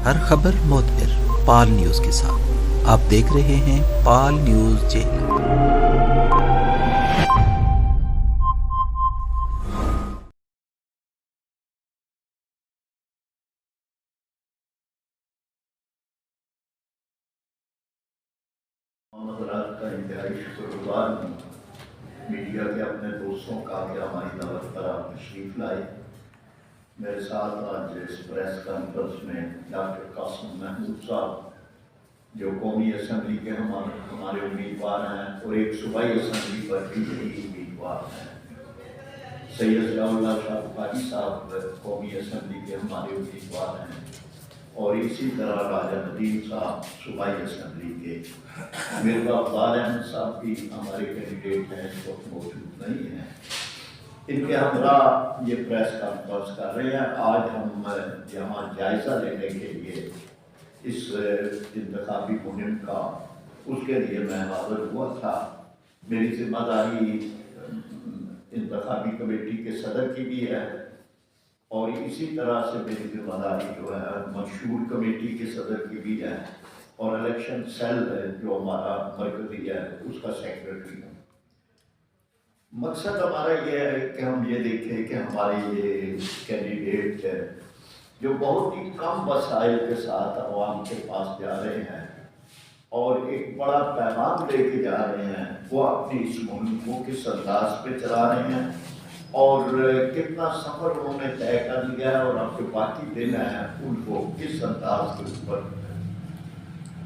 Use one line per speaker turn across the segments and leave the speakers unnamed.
ہر خبر معتبر پال نیوز کے ساتھ آپ دیکھ رہے ہیں پال نیوز چینل۔
حضرات کا انتہائی شکر گزار ہوں میڈیا کے اپنے دوستوں کا کہ ہماری دعوت پر آپ تشریف لائے۔ میرے ساتھ آج اس پریس کانفرنس میں ڈاکٹر قاسم محمود صاحب جو قومی اسمبلی کے ہمارے امیدوار ہیں اور ایک صوبائی اسمبلی پر بھی یہی امیدوار ہیں، سید ضیاء اللہ شاہ بخاری صاحب قومی اسمبلی کے ہمارے امیدوار ہیں، اور اسی طرح راجہ ندیم صاحب صوبائی اسمبلی کے، مرزا افضال احمد صاحب بھی ہمارے کینڈیڈیٹ ہیں، اس وقت موجود نہیں ہیں۔ ان کے ہمراہ یہ پریس کانفرنس کر رہے ہیں۔ آج ہم یہاں جائزہ لینے کے لیے اس انتخابی مہم کا، اس کے لیے میں حاضر ہوا تھا۔ میری ذمہ داری انتخابی کمیٹی کے صدر کی بھی ہے، اور اسی طرح سے میری ذمہ داری جو ہے مشہور کمیٹی کے صدر کی بھی ہے، اور الیکشن سیل جو ہمارا مرکزی ہے اس کا سیکرٹری ہوں۔ مقصد ہمارا یہ ہے کہ ہم یہ دیکھیں کہ ہمارے یہ کینڈیڈیٹ جو بہت ہی کم وسائل کے ساتھ عوام کے پاس جا رہے ہیں اور ایک بڑا پیغام لے کے جا رہے ہیں، وہ اپنی اس مہم کو کس انداز پہ چلا رہے ہیں اور کتنا سفر انہوں نے طے کر لیا ہے، اور اب جو باقی دن ہیں ان کو کس انداز کے اوپر۔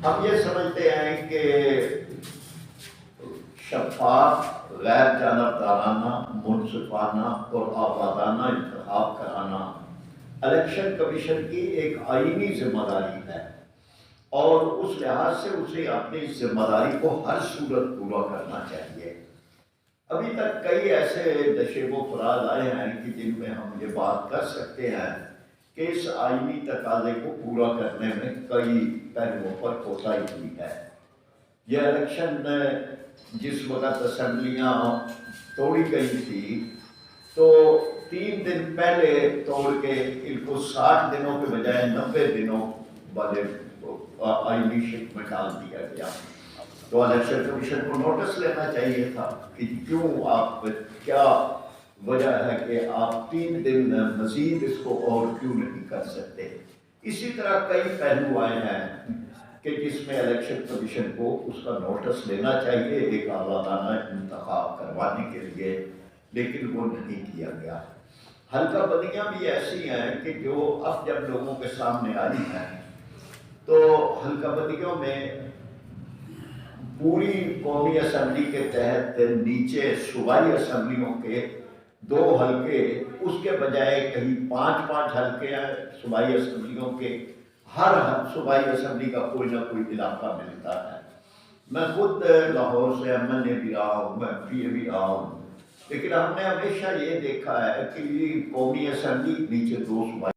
ہم یہ سمجھتے ہیں کہ شفاف، غیر جانبدارانہ، منصفانہ اور آزادانہ انتخاب کرانا الیکشن کمیشن کی ایک آئینی ذمہ داری ہے، اور اس لحاظ سے اسے اپنی ذمہ داری کو ہر صورت پورا کرنا چاہیے۔ ابھی تک کئی ایسے نشیب و فراز آئے ہیں کہ جن میں ہم یہ بات کر سکتے ہیں کہ اس آئینی تقاضے کو پورا کرنے میں کئی پہلوؤں پر کوتاہی ہوئی ہے۔ یہ الیکشن جس وقت اسمبلیاں توڑی گئی تھی تو 3 دن پہلے توڑ کے ان کو 60 دنوں کے بجائے 90 دنوں والے آئینی شکل میں ڈال دیا گیا۔ تو الیکشن کمیشن کو نوٹس لینا چاہیے تھا کہ کیوں آپ، کیا وجہ ہے کہ آپ 3 دن مزید اس کو اور کیوں نہیں کر سکتے۔ اسی طرح کئی پہلو آئے ہیں کہ جس میں الیکشن کمیشن کو اس کا نوٹس لینا چاہیے ایک آزادانہ انتخاب کروانے کے لیے، لیکن وہ نہیں کیا گیا۔ حلقہ بندیاں بھی ایسی ہیں کہ جو اب جب لوگوں کے سامنے آئی ہیں تو حلقہ بندیوں میں پوری قومی اسمبلی کے تحت نیچے صوبائی اسمبلیوں کے 2 حلقے، اس کے بجائے کہیں 5 حلقے ہیں صوبائی اسمبلیوں کے۔ ہر صوبائی اسمبلی کا کوئی نہ کوئی علاقہ ملتا ہے۔ میں خود لاہور سے MLA بھی رہا ہوں، میں PA بھی رہا ہوں، لیکن ہم نے ہمیشہ یہ دیکھا ہے کہ قومی اسمبلی نیچے 2 صوبائی